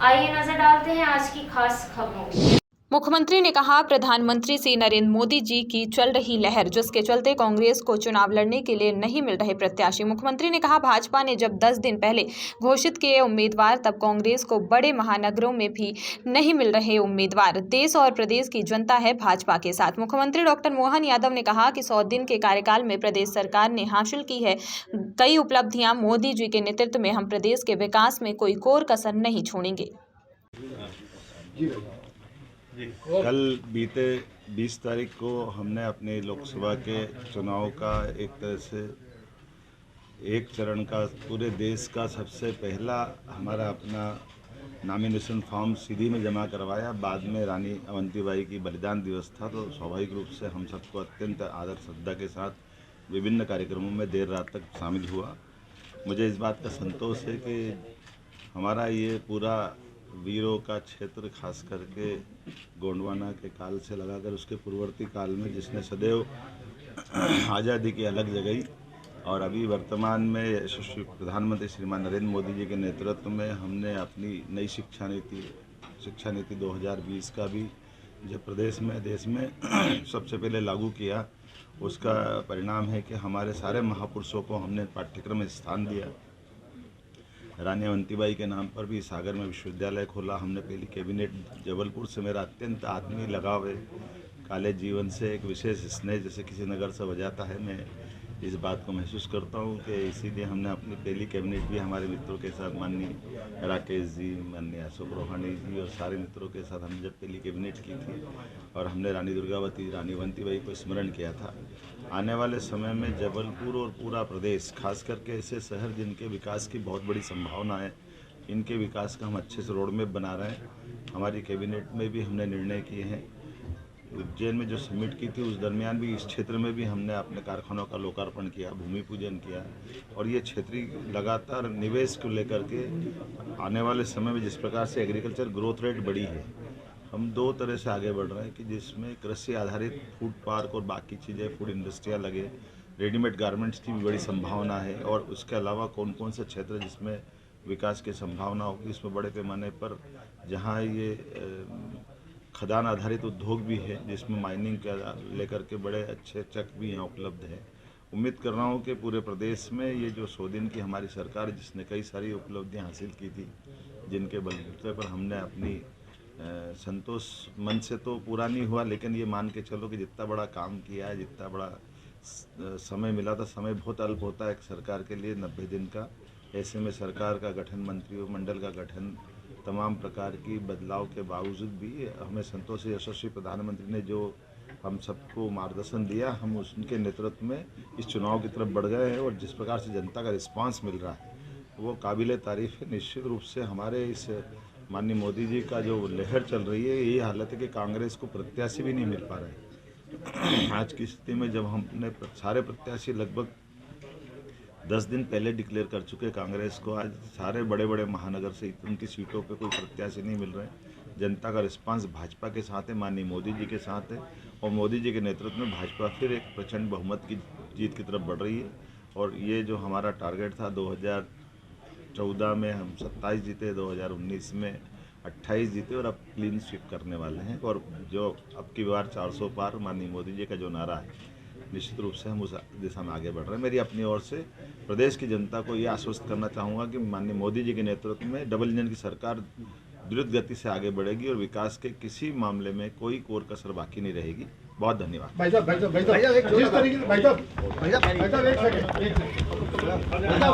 आइए नजर डालते हैं आज की खास खबरों। मुख्यमंत्री ने कहा, प्रधानमंत्री श्री नरेंद्र मोदी जी की चल रही लहर, जिसके चलते कांग्रेस को चुनाव लड़ने के लिए नहीं मिल रहे प्रत्याशी। मुख्यमंत्री ने कहा, भाजपा ने जब 10 दिन पहले घोषित किए उम्मीदवार, तब कांग्रेस को बड़े महानगरों में भी नहीं मिल रहे उम्मीदवार। देश और प्रदेश की जनता है भाजपा के साथ। मुख्यमंत्री डॉक्टर मोहन यादव ने कहा कि 100 दिन के कार्यकाल में प्रदेश सरकार ने हासिल की है कई उपलब्धियां। मोदी जी के नेतृत्व में हम प्रदेश के विकास में कोई कोर कसर नहीं छोड़ेंगे। कल बीते 20 तारीख को हमने अपने लोकसभा के चुनाव का एक तरह से एक चरण का पूरे देश का सबसे पहला हमारा अपना नॉमिनेशन फॉर्म सीधी में जमा करवाया। बाद में रानी अवंतीबाई की बलिदान दिवस था, तो स्वाभाविक रूप से हम सबको अत्यंत आदर श्रद्धा के साथ विभिन्न कार्यक्रमों में देर रात तक शामिल हुआ। मुझे इस बात का संतोष है कि हमारा ये पूरा वीरों का क्षेत्र, खास करके गोंडवाना के काल से लगाकर उसके पूर्ववर्ती काल में, जिसने सदैव आज़ादी की अलग जगाई, और अभी वर्तमान में यशस्वी प्रधानमंत्री श्रीमान नरेंद्र मोदी जी के नेतृत्व में हमने अपनी नई शिक्षा नीति 2020 का भी जब प्रदेश में देश में सबसे पहले लागू किया, उसका परिणाम है कि हमारे सारे महापुरुषों को हमने पाठ्यक्रम में स्थान दिया। रानी अवंतीबाई के नाम पर भी सागर में विश्वविद्यालय खोला हमने। पहली कैबिनेट जबलपुर से मेरा अत्यंत आत्मीय लगाव है, कॉलेज जीवन से एक विशेष स्नेह जैसे किसी नगर से बजाता है। मैं इस बात को महसूस करता हूँ कि इसीलिए हमने अपनी पहली कैबिनेट भी हमारे मित्रों के साथ, माननीय राकेश जी, माननीय अशोक रोहानी जी और सारे मित्रों के साथ हमने जब पहली कैबिनेट की थी, और हमने रानी दुर्गावती, रानी अवंतीबाई को स्मरण किया था। आने वाले समय में जबलपुर और पूरा प्रदेश, खास करके ऐसे शहर जिनके विकास की बहुत बड़ी संभावना है, इनके विकास का हम अच्छे से रोड मैप बना रहे हैं। हमारी कैबिनेट में भी हमने निर्णय किए हैं। उज्जैन में जो समिट की थी, उस दरमियान भी इस क्षेत्र में भी हमने अपने कारखानों का लोकार्पण किया, भूमि पूजन किया, और ये क्षेत्रीय लगातार निवेश को लेकर के आने वाले समय में जिस प्रकार से एग्रीकल्चर ग्रोथ रेट बढ़ी है, हम दो तरह से आगे बढ़ रहे हैं कि जिसमें कृषि आधारित फूड पार्क और बाकी चीज़ें, फूड इंडस्ट्रियाँ लगे, रेडीमेड गारमेंट्स की भी बड़ी संभावना है, और उसके अलावा कौन कौन से क्षेत्र जिसमें विकास की संभावना होगी, इसमें बड़े पैमाने पर जहाँ ये खदान आधारित उद्योग भी है, जिसमें माइनिंग का लेकर के बड़े अच्छे चक भी यहाँ उपलब्ध है। उम्मीद कर रहा हूँ कि पूरे प्रदेश में ये जो 100 दिन की हमारी सरकार, जिसने कई सारी उपलब्धियाँ हासिल की थी, जिनके बलबूते पर हमने अपनी संतोष मन से तो पूरा नहीं हुआ, लेकिन ये मान के चलो कि जितना बड़ा काम किया है, जितना बड़ा समय मिला था, समय बहुत अल्प होता है एक सरकार के लिए, 90 दिन का। ऐसे में सरकार का गठन, मंत्रिमंडल का गठन, तमाम प्रकार की बदलाव के बावजूद भी हमें संतोष है। यशस्वी प्रधानमंत्री ने जो हम सबको मार्गदर्शन दिया, हम उनके नेतृत्व में इस चुनाव की तरफ बढ़ गए हैं, और जिस प्रकार से जनता का रिस्पांस मिल रहा है वो काबिले तारीफ़ है। निश्चित रूप से हमारे इस माननीय मोदी जी का जो लहर चल रही है, यही हालत है कि कांग्रेस को प्रत्याशी भी नहीं मिल पा रहे। आज की स्थिति में जब हमने सारे प्रत्याशी लगभग 10 दिन पहले डिक्लेयर कर चुके कांग्रेस को, आज सारे बड़े बड़े महानगर से उनकी सीटों पे कोई प्रत्याशी नहीं मिल रहे। जनता का रिस्पांस भाजपा के साथ है, माननीय मोदी जी के साथ है, और मोदी जी के नेतृत्व में भाजपा फिर एक प्रचंड बहुमत की जीत की तरफ बढ़ रही है। और ये जो हमारा टारगेट था, 2014 में हम 27 जीते, 2019 में 28 जीते, और अब क्लीन स्वीप करने वाले हैं। और जो अब की बार 400 पार माननीय मोदी जी का जो नारा है, निश्चित रूप से हम उस दिशा में आगे बढ़ रहे हैं। मेरी अपनी ओर से प्रदेश की जनता को ये आश्वस्त करना चाहूँगा कि माननीय मोदी जी के नेतृत्व में डबल इंजन की सरकार द्रुत गति से आगे बढ़ेगी, और विकास के किसी मामले में कोई कोर कसर बाकी नहीं रहेगी। बहुत धन्यवाद।